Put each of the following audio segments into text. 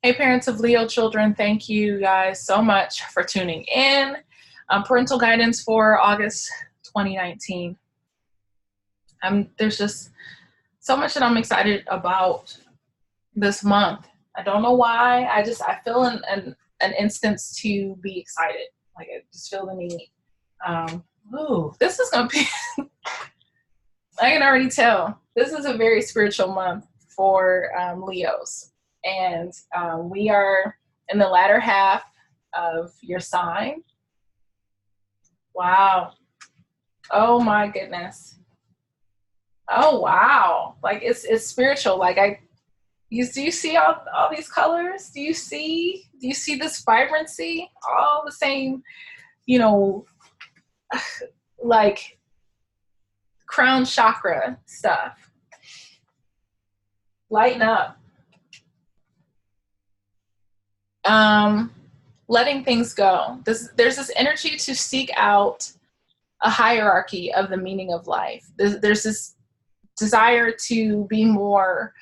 Hey, parents of Leo children, thank you guys so much for tuning in. Parental guidance for August 2019. There's just so much that I'm excited about this month. I don't know why. I feel an instance to be excited. Like I just feel the need. This is gonna be. I can already tell. This is a very spiritual month for Leos. And we are in the latter half of your sign. Wow. Oh my goodness. Oh wow. Like it's spiritual. Like do you see all these colors? Do you see this vibrancy? All the same, like crown chakra stuff. Lighten up. Letting things go. There's this energy to seek out a hierarchy of the meaning of life. There's this desire to be more,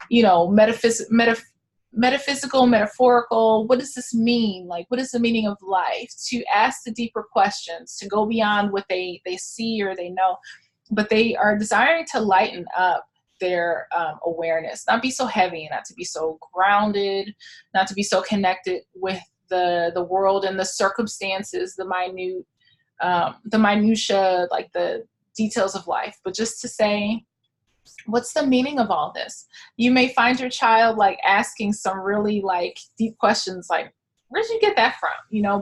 metaphysical, metaphorical. What does this mean? Like, what is the meaning of life? To ask the deeper questions, to go beyond what they see or they know. But they are desiring to lighten up their awareness, not be so heavy, not to be so grounded, not to be so connected with the world and the circumstances, the minutia, like the details of life, but just to say, what's the meaning of all this? You may find your child like asking some really like deep questions, like, where did you get that from?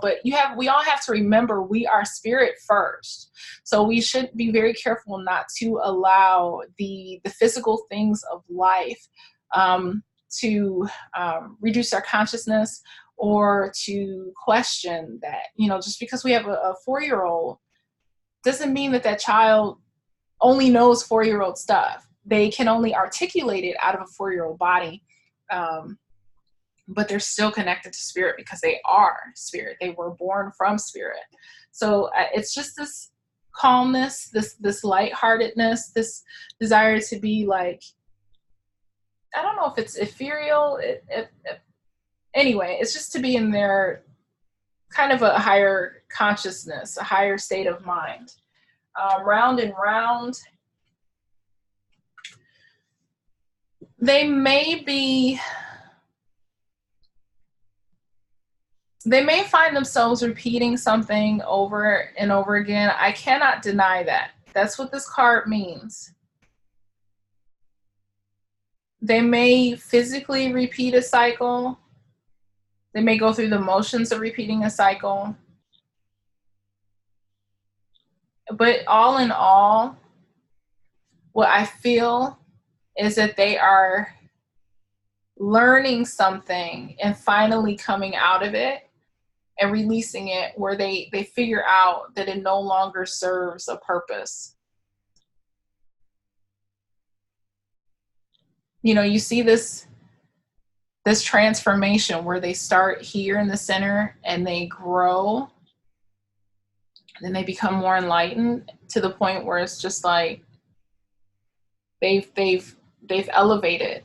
But we all have to remember we are spirit first. So we should be very careful not to allow the physical things of life to reduce our consciousness or to question that, just because we have a 4-year-old doesn't mean that child only knows 4-year-old stuff. They can only articulate it out of a 4-year-old body. But they're still connected to spirit because they are spirit. They were born from spirit. So it's just this calmness, this lightheartedness, this desire to be like, I don't know if it's ethereal. Anyway, it's just to be in their kind of a higher consciousness, a higher state of mind. Round and round. They may find themselves repeating something over and over again. I cannot deny that. That's what this card means. They may physically repeat a cycle. They may go through the motions of repeating a cycle. But all in all, what I feel is that they are learning something and finally coming out of it and releasing it, where they figure out that it no longer serves a purpose. You see this transformation where they start here in the center and they grow, and then they become more enlightened to the point where it's just like they've elevated.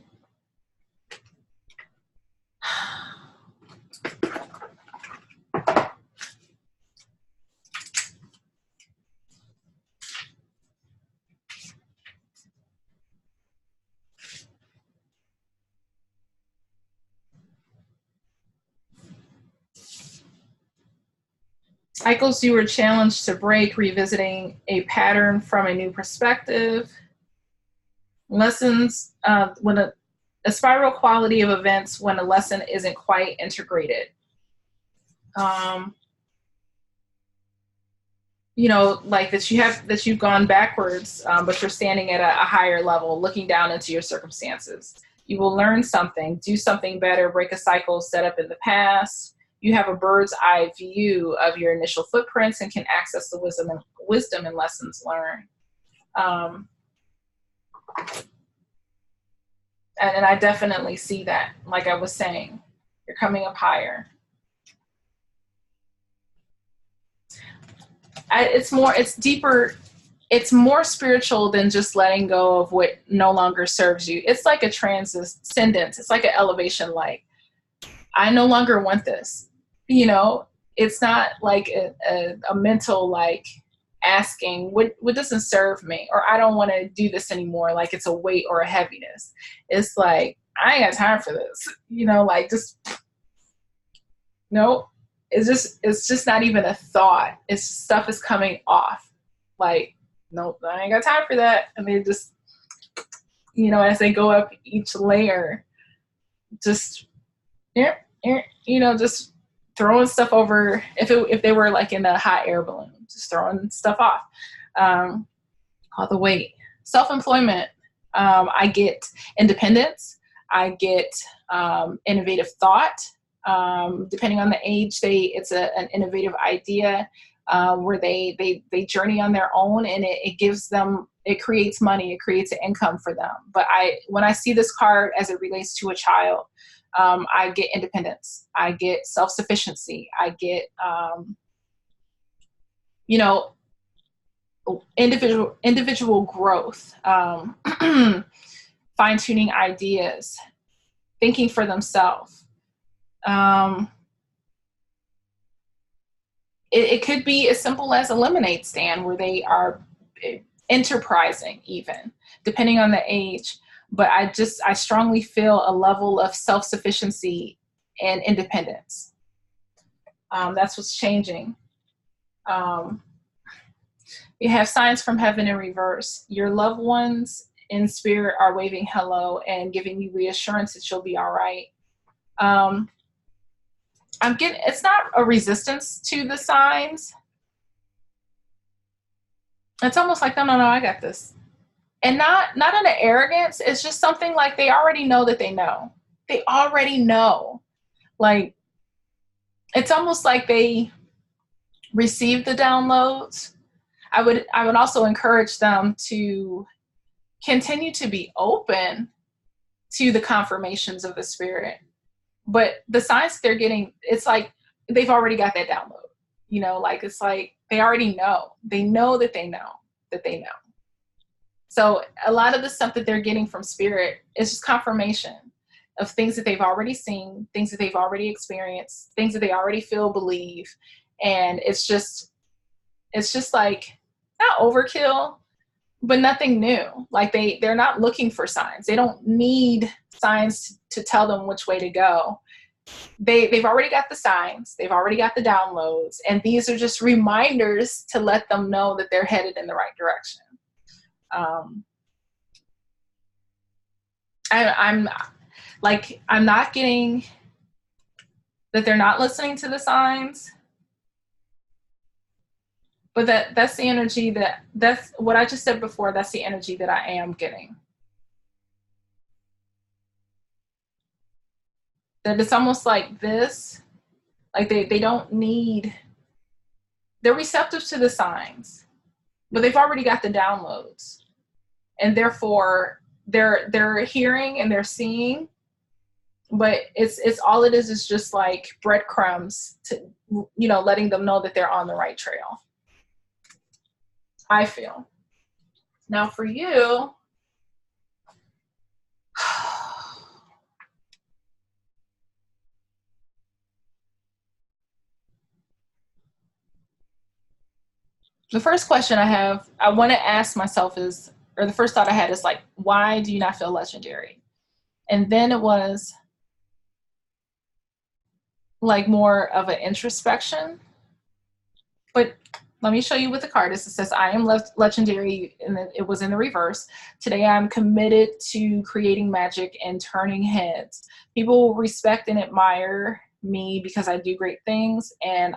Cycles you were challenged to break, revisiting a pattern from a new perspective. Lessons, when a spiral quality of events when a lesson isn't quite integrated. Like that you've gone backwards, but you're standing at a higher level, looking down into your circumstances. You will learn something, do something better, break a cycle set up in the past. You have a bird's eye view of your initial footprints and can access the wisdom and lessons learned. And I definitely see that. Like I was saying, you're coming up higher. It's deeper. It's more spiritual than just letting go of what no longer serves you. It's like a transcendence. It's like an elevation light. I no longer want this. You know, it's not like a mental like asking what doesn't serve me, or I don't want to do this anymore, like it's a weight or a heaviness. It's like I ain't got time for this, you know, like just no. It's just not even a thought. It's stuff is coming off. Like, nope, I ain't got time for that. And they just, you know, as they go up each layer, just you know, just throwing stuff over. If they were like in a hot air balloon, just throwing stuff off. All the weight. Self-employment. I get independence. I get innovative thought. Depending on the age, it's an innovative idea where they journey on their own, and it gives them, it creates money, it creates an income for them. But when I see this card as it relates to a child, I get independence, I get self-sufficiency, I get you know, individual growth, fine-tuning ideas, thinking for themselves. It could be as simple as a lemonade stand where they are enterprising, even depending on the age. But I strongly feel a level of self-sufficiency and independence. That's what's changing. You have signs from heaven in reverse. Your loved ones in spirit are waving hello and giving you reassurance that you'll be all right. It's not a resistance to the signs. It's almost like, no, I got this. And not in an arrogance. It's just something like they already know that they know. They already know. Like, it's almost like they received the downloads. I would also encourage them to continue to be open to the confirmations of the spirit. But the signs they're getting, it's like they've already got that download. You know, like it's like they already know. They know that they know that they know. So a lot of the stuff that they're getting from spirit is just confirmation of things that they've already seen, things that they've already experienced, things that they already feel, believe. And it's just like, not overkill, but nothing new. Like they're not looking for signs. They don't need signs to tell them which way to go. They've already got the signs. They've already got the downloads. And these are just reminders to let them know that they're headed in the right direction. I'm not getting that they're not listening to the signs, but that's the energy that's what I just said before. That's the energy that I am getting. That it's almost like this, like they don't need, they're receptive to the signs, but they've already got the downloads. And therefore they're hearing and they're seeing, but it's all it is just like breadcrumbs to, you know, letting them know that they're on the right trail. I feel. Now for you, the first question I want to ask myself is, or the first thought I had is like, why do you not feel legendary? And then it was like more of an introspection. But let me show you with the card. It says, I am legendary, and it was in the reverse. Today, I'm committed to creating magic and turning heads. People will respect and admire me because I do great things and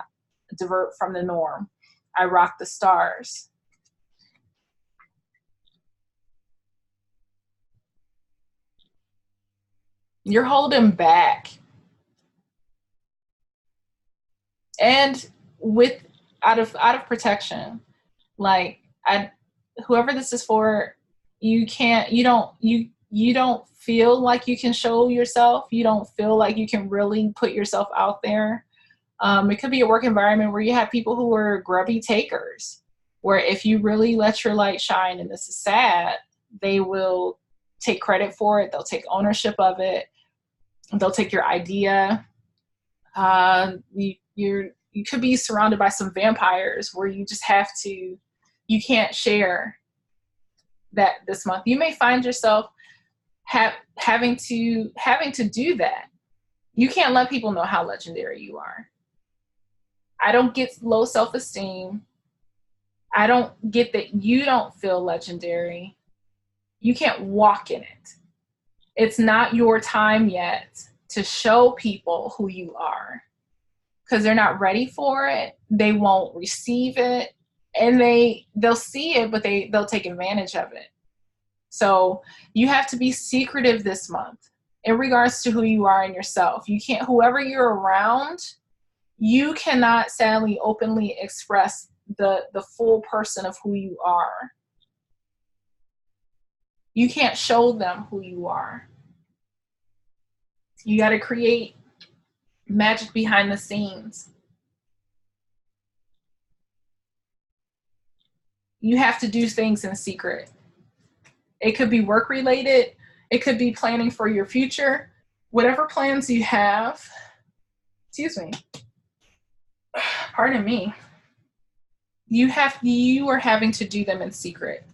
divert from the norm. I rock the stars. You're holding back. And out of protection. Like, whoever this is for, you don't feel like you can show yourself. You don't feel like you can really put yourself out there. It could be a work environment where you have people who are grubby takers, where if you really let your light shine, and this is sad, they will take credit for it. They'll take ownership of it. They'll take your idea. You could be surrounded by some vampires where you just have to, you can't share that this month. You may find yourself having to do that. You can't let people know how legendary you are. I don't get low self-esteem. I don't get that you don't feel legendary. You can't walk in it. It's not your time yet to show people who you are, because they're not ready for it. They won't receive it, and they'll see it, but they'll take advantage of it. So you have to be secretive this month in regards to who you are and yourself. You can't, whoever you're around, you cannot sadly openly express the full person of who you are. You can't show them who you are. You got to create magic behind the scenes. You have to do things in secret. It could be work related. It could be planning for your future. Whatever plans you have, excuse me, pardon me, you are having to do them in secret.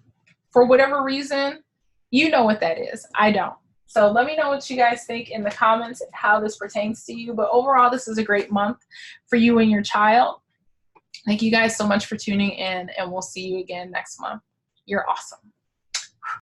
For whatever reason, you know what that is. I don't. So let me know what you guys think in the comments, how this pertains to you. But overall, this is a great month for you and your child. Thank you guys so much for tuning in, and we'll see you again next month. You're awesome.